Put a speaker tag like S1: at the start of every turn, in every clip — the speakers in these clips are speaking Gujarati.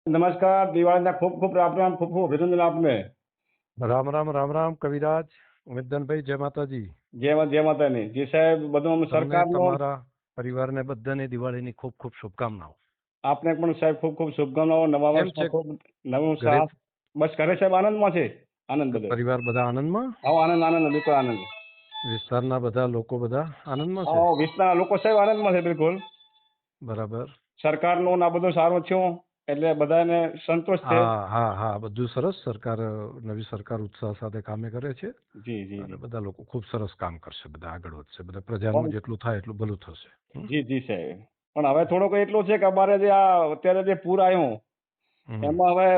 S1: नमस्कार, दिवाळीના ખૂબ ખૂબ રામ રામ, ખૂબ ખૂબ અભિનંદન આપને.
S2: રામ રામ રામ રામ કવિરાજ ઉમેદનભાઈ, જય માતાજી.
S1: જય માતાની. જી સાહેબ, બધું
S2: તમને
S1: સરકારનો
S2: તમારા પરિવારને બધાને દિવાળીની ખૂબ ખૂબ શુભકામનાઓ.
S1: આપને પણ સાહેબ ખૂબ ખૂબ શુભકામનાઓ. નવા
S2: કેમ છે
S1: વર્ષમાં ખૂબ નવું
S2: ઘરે?
S1: સાથ. બસ ઘરે સાહેબ આનંદમાં છે. આનંદ બધો.
S2: પરિવાર બધા આનંદમાં?
S1: આવો આનંદ આનંદ બિલકુલ આનંદ.
S2: વિસ્તારના બધા લોકો બધા આનંદમાં છે?
S1: આવો વિસ્તારના લોકો સાહેબ આનંદમાં છે બિલકુલ.
S2: બરાબર.
S1: સરકારનું આ બધું સારું થયું એટલે બધાને સંતોષ છે.
S2: હા હા હા, બધું સરસ. નવી સરકાર ઉત્સાહ સાથે કામે કરે છે
S1: જી જી
S2: અને
S1: જી.
S2: બધા લોકો ખૂબ સરસ કામ કરશે, બધા આગળ વધશે, બધા પ્રજાનું
S1: પણ
S2: જેટલું થાય એટલું ભલું થશે.
S1: જી જી સાહેબ. પણ હવે થોડોક એટલું છે કે અમારે જે અત્યારે જે પૂર આવ્યું
S2: હમ.
S1: એમાં હવે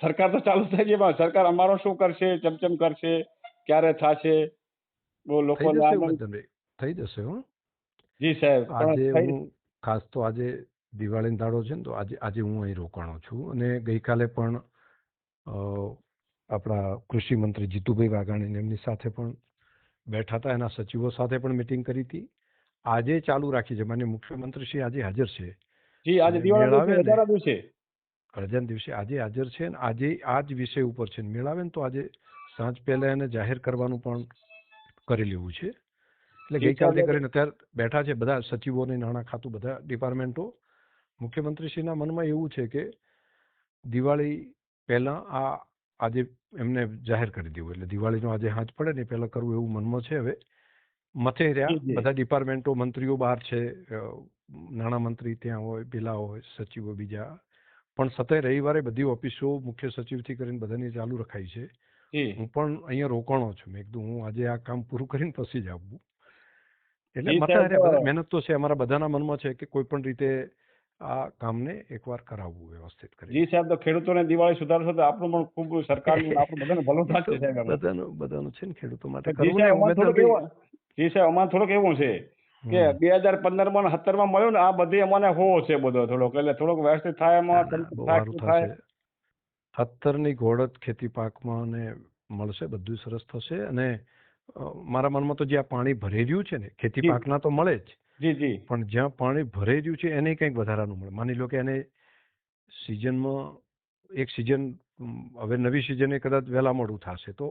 S1: સરકાર તો ચાલુ થઈ ગઈ પણ સરકાર અમારો શું કરશે, ચમચમ કરશે, ક્યારે થશે, બહુ
S2: થઈ
S1: લોકોને
S2: જશે
S1: આનંદ.
S2: ઉમેદનભાઈ, થઈ જશે.
S1: જી સાહેબ પણ
S2: આજે
S1: થઈ.
S2: હું ખાસ તો આજે દિવાળીનો દાડો છે ને, તો આજે હું અહીં રોકાણો છું અને ગઈકાલે પણ આપણા કૃષિ મંત્રી જીતુભાઈ વાઘાણી એમની સાથે પણ બેઠા હતા, એના સચિવો સાથે પણ મિટિંગ કરી હતી. આજે ચાલુ રાખી છે, માન્ય મુખ્યમંત્રી શ્રી આજે હાજર છે.
S1: જી આજે
S2: અને
S1: દિવાળીના
S2: મેળાવે
S1: દિવસે,
S2: ને
S1: રજાના દિવસે.
S2: રજાના દિવસે આજે હાજર છે ને આજે આ જ વિષય ઉપર છે. મેળાવે ને તો આજે સાંજ પહેલા એને જાહેર કરવાનું પણ કરી લેવું છે. એટલે
S1: જી
S2: ગઈકાલથી
S1: સાહેબ.
S2: કરીને અત્યારે બેઠા છે બધા સચિવોને, નાણાં ખાતું, બધા ડિપાર્ટમેન્ટો. મુખ્યમંત્રીશ્રીના મનમાં એવું છે કે દિવાળી પહેલા આજે એમને જાહેર કરી દેવું, એટલે દિવાળીનો આજે હાથ પડે ને પહેલા કરવું એવું મનમાં છે. હવે મથે રહ્યા
S1: જી જી
S2: બધા ડિપાર્ટમેન્ટો, મંત્રીઓ બહાર છે, નાણામંત્રી ત્યાં હોય, પેલા હોય, સચિવો બીજા પણ. સતત રવિવારે બધી ઓફિસો મુખ્ય સચિવથી કરીને બધાની ચાલુ રખાઈ છે.
S1: જી
S2: હું પણ અહીંયા રોકાણો છું. મેં કીધું હું આજે આ કામ પૂરું કરીને પછી જ આવું. એટલે
S1: જી
S2: મથે
S1: સાહેબ.
S2: હારે બધા મહેનત તો છે, અમારા બધાના મનમાં છે કે કોઈ પણ રીતે આ કામને એકવાર કરાવવું વ્યવસ્થિત
S1: જી
S2: કરીને.
S1: સાહેબ, તો ખેડૂતોને દિવાળી સુધારશો તો આપણું પણ ખૂબ સરકારનું આપણું બધાને ભલું
S2: એ તો
S1: થશે સાહેબ એમાં.
S2: બધાનું છે ને, ખેડૂતો માટે
S1: જી
S2: કરવું ને
S1: સાહેબ અમારે થોડુંક
S2: ઉમેદનભાઈ.
S1: એવું. જી સાહેબ અમારે થોડુંક એવું છે કે
S2: હમ.
S1: 2015માં 17માં મળ્યું ને આ બધી અમારે હોવો છે બધો થોડોક, એટલે થોડોક વ્યવસ્થિત થાય
S2: ના
S1: એમાં
S2: ના, બહુ
S1: થાય
S2: સારું
S1: શું થાય.
S2: થશે. 17ની ઘોડત ખેતી પાકમાં ને મળશે, બધું સરસ થશે. અને મારા મનમાં તો જ્યાં પાણી ભરાઈ રહ્યું છે ને, ખેતી
S1: જી
S2: પાકના તો મળે જ,
S1: જી જી.
S2: પણ જ્યાં પાણી ભરાઈ રહ્યું છે એને કંઈક વધારાનું મળે. માની લો કે એને સિઝનમાં એક સિઝન, હવે નવી સિઝને કદાચ વહેલા મોડું થશે તો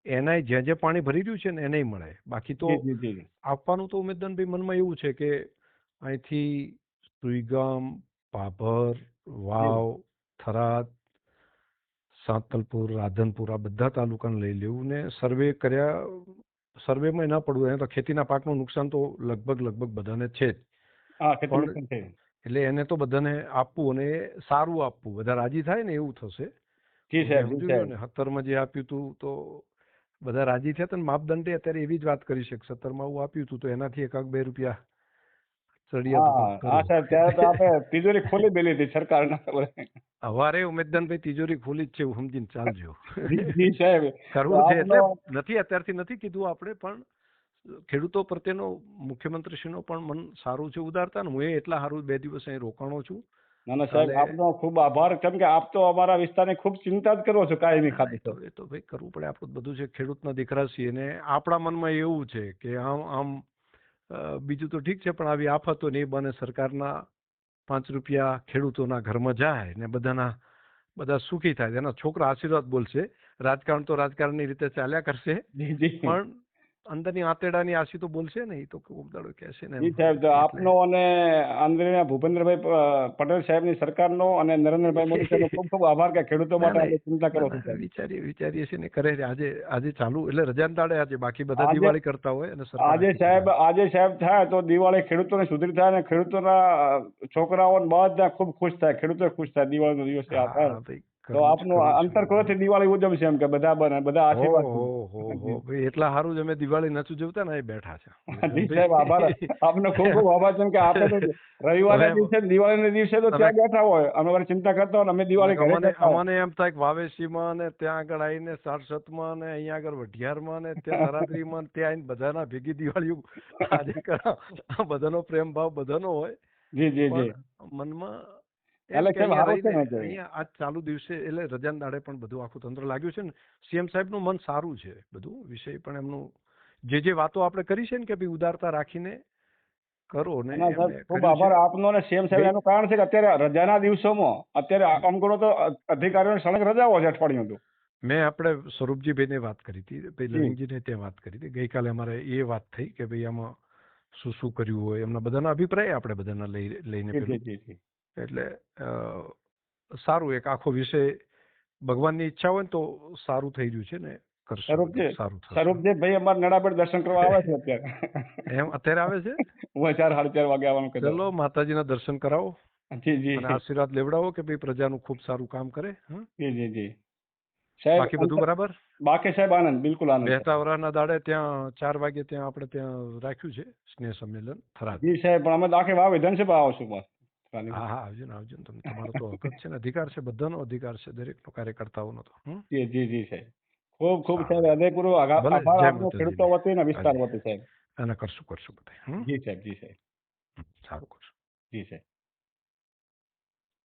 S2: એના જ્યાં જ્યાં પાણી ભરી રહ્યું છે ને એને મળે. બાકી તો
S1: જી જી જી.
S2: આપવાનું તો ઉમેદનભાઈ મનમાં એવું છે કે અહીંથી સુઈગામ, ભાભર,
S1: જી
S2: વાવ, થરાદ, સાંતલપુર, રાધનપુર, આ બધા તાલુકાને લઈ લેવું ને સર્વે કર્યા. સર્વેમાં ના પડવું, એને તો ખેતીના પાકનું નુકસાન તો લગભગ બધાને છે જ.
S1: હા ખેતી
S2: પણ
S1: નુકસાન છે.
S2: એટલે એને તો બધાને આપવું અને સારું આપવું, બધા રાજી થાય ને એવું થશે.
S1: જી
S2: હું
S1: સાહેબ
S2: ત્યાં
S1: જી
S2: સુધી રહ્યો
S1: સાહેબ.
S2: ને 17માં જે આપ્યું હતું તો બધા રાજી થયા હતા. માપદંડે અત્યારે એવી જ વાત કરી છે કે 17માં હું આપ્યું હતું તો એનાથી 1-2 રૂપિયા ચડિયાતું
S1: હા
S2: કંઈક
S1: હા
S2: કરું.
S1: સાહેબ, ત્યારે તો આપણે તિજોરી ખોલી દેલી હતી સરકારના.
S2: હવારે ઉમેદનભાઈ તિજોરી ખોલી જ છે એવું સમજીને ચાલજો.
S1: જી જી સાહેબ. તો
S2: કરવું છે
S1: આપનો.
S2: એટલે નથી, અત્યારથી નથી કીધું આપણે, પણ ખેડૂતો પ્રત્યેનો મુખ્યમંત્રીશ્રીનો પણ મન સારું છે, ઉદારતા ને. હું એટલા સારું 2 દિવસ અહીં રોકાણો છું.
S1: ના ના સાહેબ,
S2: કાલે
S1: આપનો ખૂબ આભાર, કેમ કે આપ તો અમારા વિસ્તારની ખૂબ ચિંતા જ કરો છો કાયમી
S2: ના,
S1: ખાતે.
S2: એ તો ભાઈ કરવું પડે. આપણું બધું છે, ખેડૂતના દીકરા છીએ ને આપણા મનમાં એવું છે કે આમ બીજું તો ઠીક છે, પણ આવી આફતો નહીં બને. સરકારના 5 રૂપિયા ખેડૂતોના ઘરમાં જાય ને બધા સુખી થાય, એના છોકરા આશીર્વાદ બોલશે. રાજકારણ તો રાજકારણની રીતે ચાલ્યા કરશે,
S1: જી જી.
S2: પણ અંદરની આંતરડાની આશી તો બોલશે ને, એ તો કોક દાડો કહેશે ને એમ.
S1: જી સાહેબ, તો
S2: એટલે
S1: આપનો અને આદરણીય ભૂપેન્દ્રભાઈ પટેલ સાહેબની સરકારનો અને નરેન્દ્રભાઈ મોદી સાહેબનો ખૂબ ખૂબ આભાર કે ખેડૂતો
S2: ના
S1: માટે
S2: ના
S1: આપણે ચિંતા કરો છો
S2: ના,
S1: સાહેબ.
S2: વિચારીએ છીએ ને કરે છે. આજે ચાલુ એટલે રજાના દાડે આજે, બાકી બધા
S1: આજે
S2: દિવાળી કરતા હોય અને સરકાર આખી
S1: આજે સાહેબ થાય તો દિવાળી ખેડૂતોને સુધરી થાય અને ખેડૂતોના છોકરાઓ બધા ખૂબ ખુશ થાય, ખેડૂતો ખુશ થાય દિવાળીનો દિવસ આ થાય.
S2: હા ભાઈ,
S1: તો
S2: કરવું
S1: આપનું
S2: છે
S1: અંતરખોળથી દિવાળી ઉજવશે એમ કે બધા બને, બધા
S2: હો
S1: આશીર્વાદથી.
S2: હો ભાઈ, એટલા સારું જ અમે દિવાળી નથી જોતા ને, એ બેઠા છે
S1: જી સાહેબ, આભાર. આપનો ખૂબ ખૂબ આભાર, કેમ કે આપણે તો
S2: હવે
S1: રવિવારના દિવસે, દિવાળીના દિવસે તો
S2: તમે
S1: ત્યાં બેઠા હોય, અમે વળી ચિંતા કરતા હોય ને અમે દિવાળી ઘરે કરતા હોય.
S2: અમને એમ થાય કે વાવેસીમાં ને ત્યાં આગળ આવીને સારસતમાં ને અહીંયા આગળ વઢિયારમાં ને ત્યાં તરાદરીમાં ને ત્યાં આવીને બધાના ભેગી દિવાળી આજે આ બધાનો પ્રેમ ભાવ બધાનો હોય,
S1: જી જી જી.
S2: પણ મનમાં એમ
S1: એટલે
S2: કે
S1: સાહેબ
S2: અહીંયા
S1: સારું છે
S2: રહીને
S1: ને તે.
S2: અહીંયા આજ ચાલુ દિવસે એટલે રજાના દાડે પણ બધું આખું તંત્ર લાગ્યું છે ને. સીએમ સાહેબનું મન સારું છે, બધું વિષય પણ એમનું જે વાતો આપણે કરી છે ને કે ભાઈ ઉદારતા રાખીને કરો ને
S1: ના સાહેબ
S2: એમને
S1: ખૂબ
S2: કર્યું
S1: આભાર
S2: છે.
S1: આપનો અને સેમ સાહેબ
S2: ગઈ
S1: એનું કારણ છે કે અત્યારે રજાના દિવસોમાં અત્યારે આમ કરો તો અધિકારીઓને સળંગ રજાઓ છે અઠવાડિયું તો.
S2: મેં આપણે સ્વરૂપજીભાઈને વાત કરી હતી, ભાઈ
S1: જી
S2: લવિંગજીને ત્યાં વાત કરી હતી. ગઈકાલે અમારે એ વાત થઈ કે ભાઈ આમાં શું શું કર્યું હોય, એમના બધાના અભિપ્રાય આપણે બધાના લઈને
S1: જી
S2: પેલું
S1: જી જી
S2: એટલે સારું એક આખો વિષય ભગવાનની ઈચ્છા હોય ને તો સારું થઈ રહ્યું છે ને, કરશું બધું
S1: સ્વરૂપજી
S2: સારું થશે.
S1: સ્વરૂપજી ભાઈ અમારે નડાબેટ દર્શન કરવા આવે છે અત્યારે.
S2: એમ અત્યારે આવે છે?
S1: હું 4 સાડા 4 વાગે આવવાનું કહેતો.
S2: ચલો માતાજીના દર્શન કરાવો
S1: જી જી
S2: અને આશીર્વાદ લેવડાવો કે ભાઈ પ્રજાનું ખૂબ સારું કામ કરે. હં?
S1: જી જી જી સાહેબ
S2: બાકી બધું બરાબર?
S1: બાકી સાહેબ આનંદ બિલકુલ આનંદ સાહેબ.
S2: બેહતા વરાના દાડે ત્યાં 4 વાગે ત્યાં આપણે ત્યાં રાખ્યું છે સ્નેહ સંમેલન થરાદ.
S1: જી સાહેબ પણ અમે તો આખી વાવ વિધાનસભા આવશું બસ.
S2: હા હા આવજો ને આવજો ને. તમારો તો હક જ છે ને, અધિકાર છે, બધાનો અધિકાર છે, દરેકનો કાર્યકર્તાઓનો તો. હં?
S1: જી જી જી સાહેબ ખૂબ ખૂબ
S2: સારું.
S1: સાહેબ હૃદયપૂર્વક
S2: ભલે,
S1: આભાર
S2: જય
S1: આપનો
S2: માતાજી.
S1: ખેડૂતો વતી અને વિસ્તાર
S2: હાજી.
S1: વતી સાહેબ.
S2: અને કરશું બધા.
S1: જી સાહેબ જી સાહેબ
S2: સારું કરશું.
S1: જી સાહેબ.